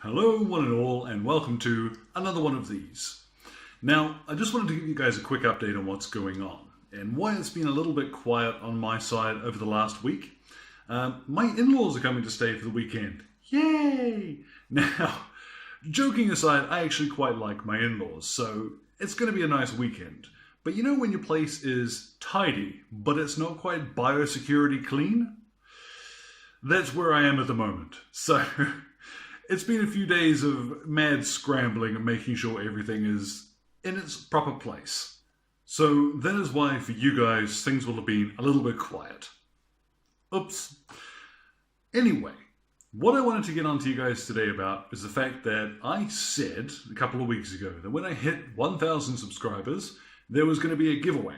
Hello one and all, and welcome to another one of these. Now, I just wanted to give you guys a quick update on what's going on and why it's been a little bit quiet on my side over the last week. My in-laws are coming to stay for the weekend. Yay! Now, joking aside, I actually quite like my in-laws, so it's going to be a nice weekend. But you know when your place is tidy, but it's not quite biosecurity clean? That's where I am at the moment. So it's been a few days of mad scrambling and making sure everything is in its proper place. So that is why for you guys things will have been a little bit quiet. Oops. Anyway, what I wanted to get onto you guys today about is the fact that I said a couple of weeks ago that when I hit 1,000 subscribers, there was going to be a giveaway.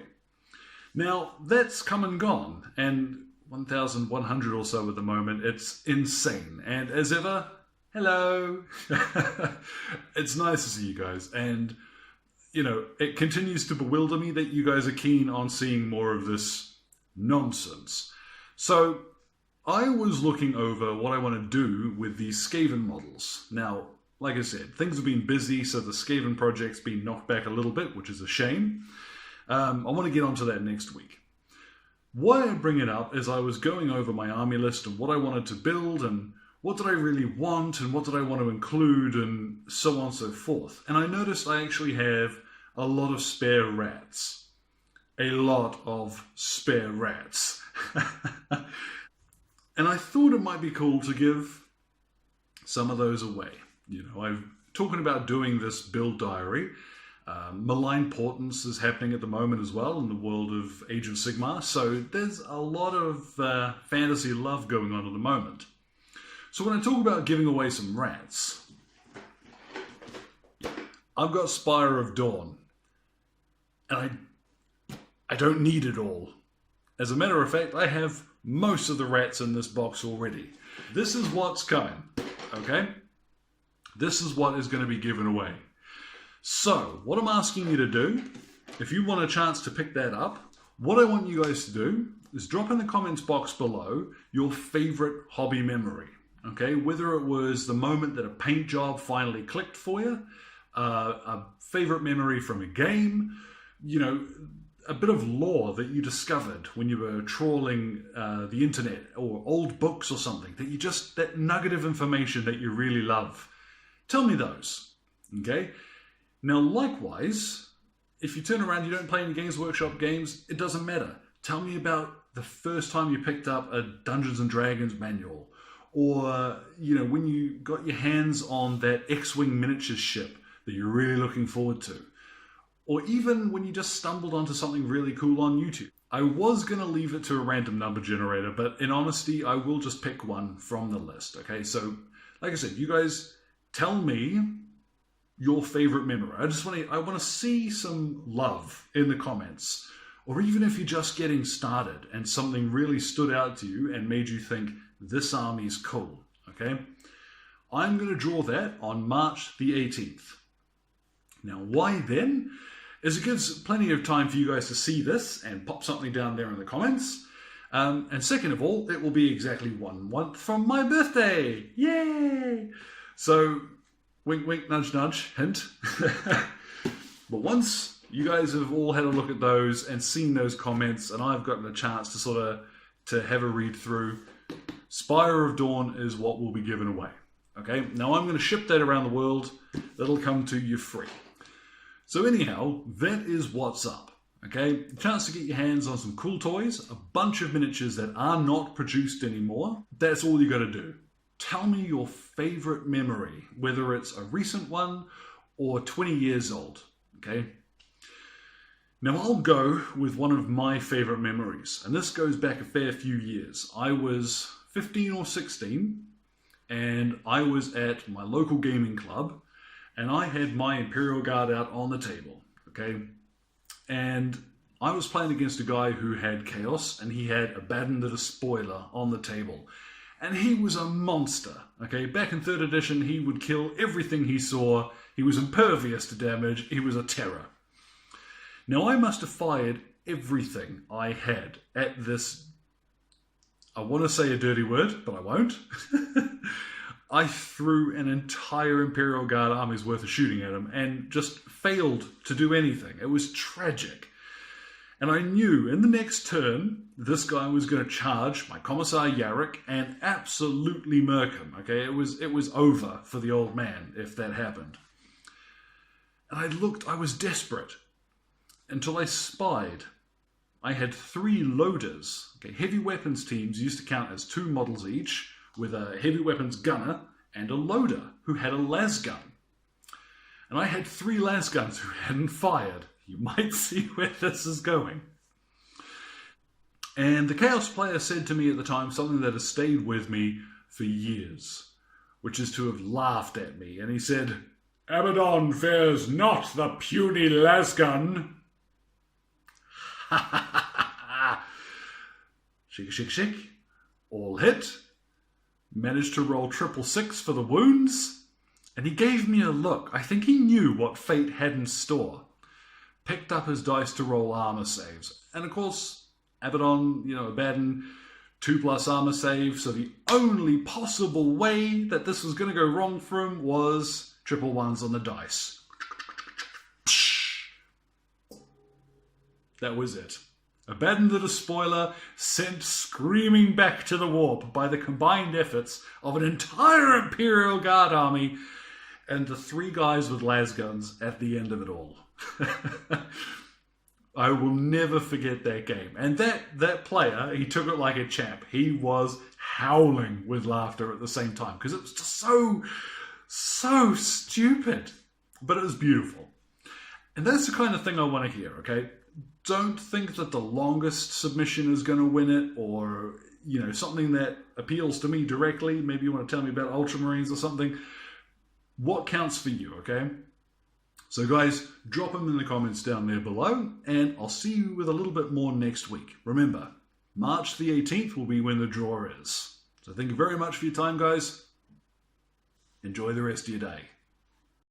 Now, that's come and gone, and 1,100 or so at the moment. It's insane. And as ever, hello. It's nice to see you guys. And, you know, it continues to bewilder me that you guys are keen on seeing more of this nonsense. So I was looking over what I want to do with these Skaven models. Now, like I said, things have been busy, so the Skaven project's been knocked back a little bit, which is a shame. I want to get onto that next week. Why I bring it up is I was going over my army list and what I wanted to build and what did I really want and what did I want to include and so on and so forth. And I noticed I actually have a lot of spare rats. A lot of spare rats. And I thought it might be cool to give some of those away. You know, I'm talking about doing this build diary. Malign Portents is happening at the moment as well in the world of Age of Sigmar, so there's a lot of fantasy love going on at the moment. So when I talk about giving away some rats, I've got Spire of Dawn, and I don't need it all. As a matter of fact, I have most of the rats in this box already. This is what's coming, okay? This is what is going to be given away. So, what I'm asking you to do, if you want a chance to pick that up, what I want you guys to do is drop in the comments box below your favorite hobby memory. Okay, whether it was the moment that a paint job finally clicked for you, a favorite memory from a game, you know, a bit of lore that you discovered when you were trawling the internet or old books or something, that nugget of information that you really love. Tell me those, okay? Now, likewise, if you turn around, you don't play any Games Workshop games, it doesn't matter. Tell me about the first time you picked up a Dungeons and Dragons manual, or, you know, when you got your hands on that X-Wing miniatures ship that you're really looking forward to, or even when you just stumbled onto something really cool on YouTube. I was going to leave it to a random number generator, but in honesty, I will just pick one from the list, okay? So, like I said, you guys tell me your favorite memory. I want to see some love in the comments, or even if you're just getting started and something really stood out to you and made you think this army's cool, okay? I'm going to draw that on March the 18th. Now, why then? Is it gives plenty of time for you guys to see this and pop something down there in the comments. And second of all, it will be exactly 1 month from my birthday. Yay! So, wink, wink, nudge, nudge, hint. But once you guys have all had a look at those and seen those comments, and I've gotten a chance to sort of to have a read through, Spire of Dawn is what will be given away. Okay, now I'm going to ship that around the world. That'll come to you free. So anyhow, that is what's up. Okay, a chance to get your hands on some cool toys, a bunch of miniatures that are not produced anymore. That's all you got to do. Tell me your favorite memory, whether it's a recent one or 20 years old, okay? Now I'll go with one of my favorite memories, and this goes back a fair few years. I was 15 or 16, and I was at my local gaming club, and I had my Imperial Guard out on the table, okay? And I was playing against a guy who had Chaos, and he had Abaddon the Despoiler on the table. And he was a monster, okay? Back in 3rd edition, he would kill everything he saw. He was impervious to damage. He was a terror. Now, I must have fired everything I had at this, I want to say a dirty word, but I won't. I threw an entire Imperial Guard army's worth of shooting at him and just failed to do anything. It was tragic. And I knew in the next turn, this guy was going to charge my Commissar Yarrick and absolutely murk him. Okay, it was over for the old man if that happened. And I was desperate until I spied. I had 3 loaders. Okay, heavy weapons teams used to count as 2 models each, with a heavy weapons gunner and a loader who had a lasgun. And I had 3 lasguns who hadn't fired. You might see where this is going. And the Chaos player said to me at the time something that has stayed with me for years, which is to have laughed at me. And he said, "Abaddon fears not the puny lasgun." Ha ha ha ha. Shake, shake, shake. All hit. Managed to roll 666 for the wounds. And he gave me a look. I think he knew what fate had in store. Picked up his dice to roll armor saves. And of course, Abaddon, Abaddon, 2+ armor save. So the only possible way that this was going to go wrong for him was 111s on the dice. That was it. Abaddon the Despoiler sent screaming back to the warp by the combined efforts of an entire Imperial Guard army and the 3 guys with lasguns at the end of it all. I will never forget that game. And that player, he took it like a champ. He was howling with laughter at the same time because it was just so stupid. But it was beautiful. And that's the kind of thing I want to hear, okay? Don't think that the longest submission is going to win it, or something that appeals to me directly. Maybe you want to tell me about Ultramarines or something. What counts for you, okay? So guys, drop them in the comments down there below, and I'll see you with a little bit more next week. Remember, March the 18th will be when the draw is. So thank you very much for your time, guys. Enjoy the rest of your day.